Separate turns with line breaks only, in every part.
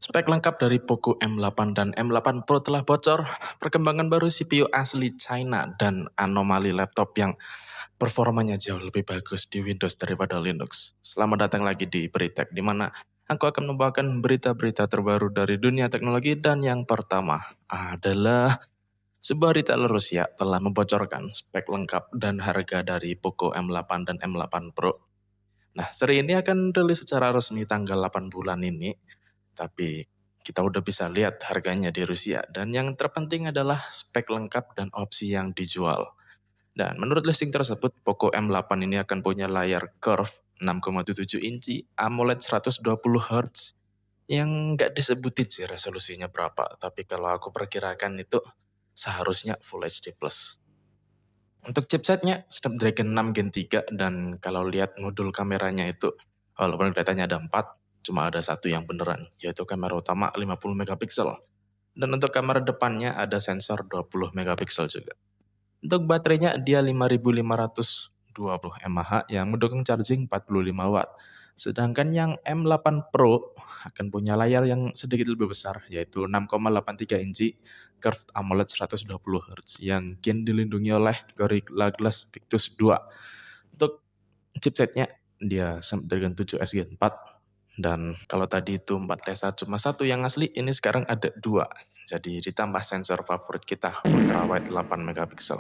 Spek lengkap dari Poco M8 dan M8 Pro telah bocor, perkembangan baru CPU asli China, dan anomali laptop yang performanya jauh lebih bagus di Windows daripada Linux. Selamat datang lagi di Beritek, di mana aku akan membawakan berita-berita terbaru dari dunia teknologi, dan yang pertama adalah sebuah retailer Rusia telah membocorkan spek lengkap dan harga dari Poco M8 dan M8 Pro. Nah, seri ini akan rilis secara resmi tanggal 8 bulan ini, tapi kita udah bisa lihat harganya di Rusia, dan yang terpenting adalah spek lengkap dan opsi yang dijual. Dan menurut listing tersebut, Poco M8 ini akan punya layar curve 6,7 inci AMOLED 120 Hz yang nggak disebutin sih resolusinya berapa, tapi kalau aku perkirakan itu seharusnya Full HD+. Untuk chipsetnya Snapdragon 6 Gen 3, dan kalau lihat modul kameranya itu, walaupun kelihatannya ada 4, cuma ada satu yang beneran, yaitu kamera utama 50 megapiksel. Dan untuk kamera depannya ada sensor 20 megapiksel juga. Untuk baterainya dia 5520 mAh yang mendukung charging 45 watt. Sedangkan yang M8 Pro akan punya layar yang sedikit lebih besar, yaitu 6,83 inci curved AMOLED 120 Hz yang kini dilindungi oleh Gorilla Glass Victus 2. Untuk chipsetnya dia Snapdragon 7S Gen 4, dan kalau tadi itu 4 Lesa cuma satu yang asli, ini sekarang ada 2. Jadi ditambah sensor favorit kita ultra wide 8 megapiksel.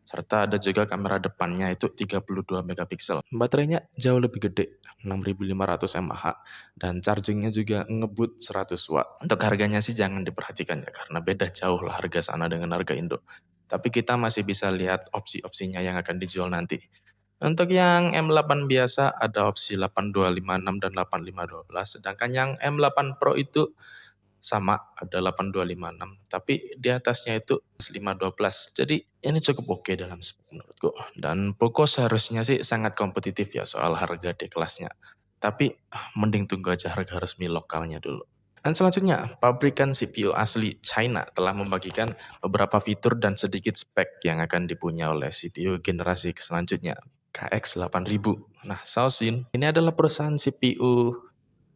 Serta ada juga kamera depannya itu 32 megapiksel. Baterainya jauh lebih gede, 6500 mAh, dan chargingnya juga ngebut 100 watt. Untuk harganya sih jangan diperhatikan ya, karena beda jauh lah harga sana dengan harga Indo. Tapi kita masih bisa lihat opsi-opsinya yang akan dijual nanti. Untuk yang M8 biasa ada opsi 8256 dan 8512, sedangkan yang M8 Pro itu sama, ada 8256, tapi di atasnya itu 512. Jadi ini cukup oke dalam spek menurutku. Dan Poco seharusnya sih sangat kompetitif ya soal harga di kelasnya. Tapi mending tunggu aja harga resmi lokalnya dulu. Dan selanjutnya, pabrikan CPU asli China telah membagikan beberapa fitur dan sedikit spek yang akan dipunya oleh CPU generasi selanjutnya, KX8000. Nah, Shaoxin ini adalah perusahaan CPU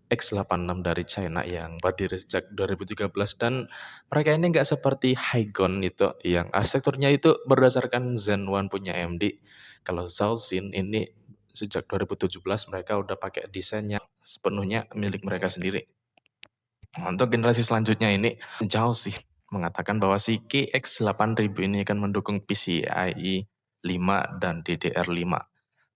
X86 dari China yang berdiri sejak 2013, dan mereka ini nggak seperti Hygon itu yang arsitekturnya itu berdasarkan Zen 1 punya AMD. Kalau Shaoxin ini sejak 2017 mereka udah pakai desain yang sepenuhnya milik mereka sendiri. Untuk generasi selanjutnya ini jauh sih mengatakan bahwa si KX8000 ini akan mendukung PCIe 5 dan DDR5.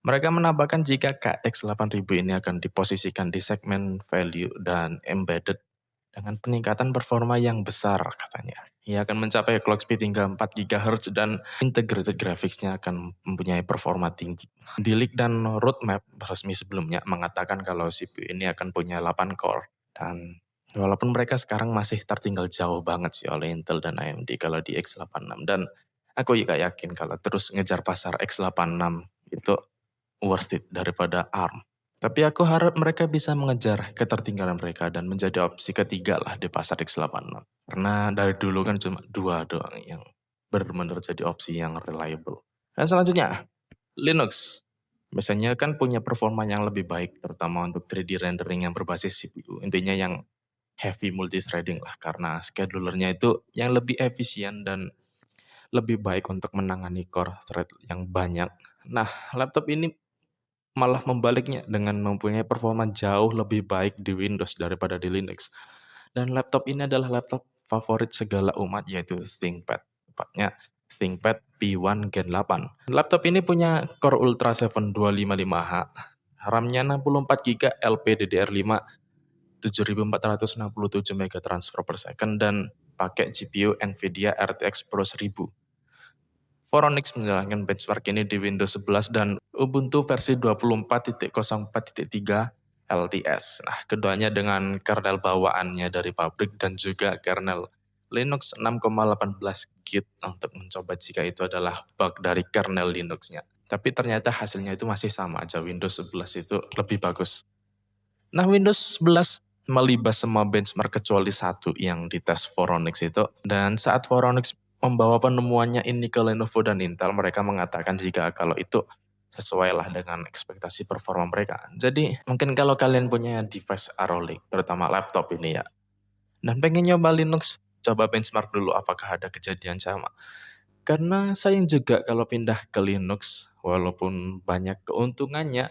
Mereka menambahkan jika KX8000 ini akan diposisikan di segmen value dan embedded dengan peningkatan performa yang besar katanya. Ia akan mencapai clock speed hingga 4 GHz dan integrated graphics-nya akan mempunyai performa tinggi. Dilik dan roadmap resmi sebelumnya mengatakan kalau CPU ini akan punya 8 core, dan walaupun mereka sekarang masih tertinggal jauh banget sih oleh Intel dan AMD kalau di X86, dan aku juga yakin kalau terus ngejar pasar X86 itu worth it daripada ARM. Tapi aku harap mereka bisa mengejar ketertinggalan mereka dan menjadi opsi ketiga lah di pasar X86. Karena dari dulu kan cuma dua doang yang benar-benar jadi opsi yang reliable. Dan selanjutnya, Linux. Biasanya kan punya performa yang lebih baik, terutama untuk 3D rendering yang berbasis CPU. Intinya yang heavy multithreading lah, karena schedulernya itu yang lebih efisien dan lebih baik untuk menangani core thread yang banyak. Nah, laptop ini malah membaliknya dengan mempunyai performa jauh lebih baik di Windows daripada di Linux. Dan laptop ini adalah laptop favorit segala umat, yaitu ThinkPad. Tepatnya ThinkPad P1 Gen 8. Laptop ini punya Core Ultra 7 255H, RAM-nya 64 GB, LPDDR5 7467 MB transfer per second, dan pakai GPU Nvidia RTX Pro 1000. Phoronix menjalankan benchmark ini di Windows 11 dan Ubuntu versi 24.04.3 LTS. Nah, keduanya dengan kernel bawaannya dari pabrik dan juga kernel Linux 6,18 Git untuk mencoba jika itu adalah bug dari kernel Linux-nya. Tapi ternyata hasilnya itu masih sama aja, Windows 11 itu lebih bagus. Nah, Windows 11 melibas semua benchmark kecuali satu yang dites Phoronix itu. Dan saat Phoronix membawa penemuannya ini ke Lenovo dan Intel, mereka mengatakan jika kalau itu sesuai lah dengan ekspektasi performa mereka. Jadi mungkin kalau kalian punya device Arrow Lake, terutama laptop ini ya, Dan pengen nyoba Linux, coba benchmark dulu apakah ada kejadian sama. Karena sayang juga kalau pindah ke Linux, walaupun banyak keuntungannya,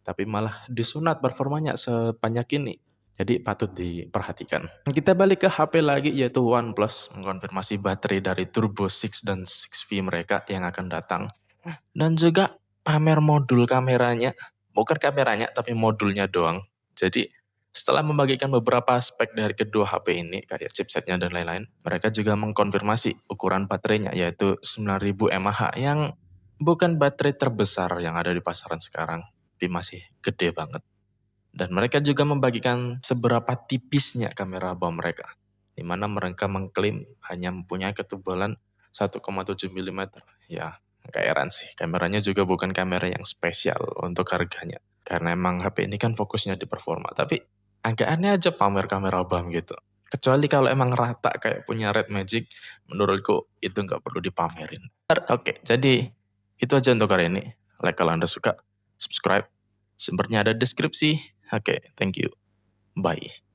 tapi malah disunat performanya sebanyak ini. Jadi patut diperhatikan. Kita balik ke HP lagi yaitu OnePlus mengkonfirmasi baterai dari Turbo 6 dan 6V mereka yang akan datang. Dan juga pamer modul kameranya, bukan kameranya tapi modulnya doang. Jadi setelah membagikan beberapa spek dari kedua HP ini, kayak chipsetnya dan lain-lain, mereka juga mengkonfirmasi ukuran baterainya yaitu 9000 mAh yang bukan baterai terbesar yang ada di pasaran sekarang, tapi masih gede banget. Dan mereka juga membagikan seberapa tipisnya kamera bawah mereka, di mana mereka mengklaim hanya mempunyai ketebalan 1,7 mm. Ya, gak heran sih, kameranya juga bukan kamera yang spesial untuk harganya. Karena emang HP ini kan fokusnya di performa, tapi agak aneh aja pamer kamera BAM gitu. Kecuali kalau emang rata kayak punya Red Magic, menurutku itu nggak perlu dipamerin. Oke, jadi itu aja untuk hari ini. Like kalau Anda suka, subscribe. Sumbernya ada deskripsi. Oke, thank you. Bye.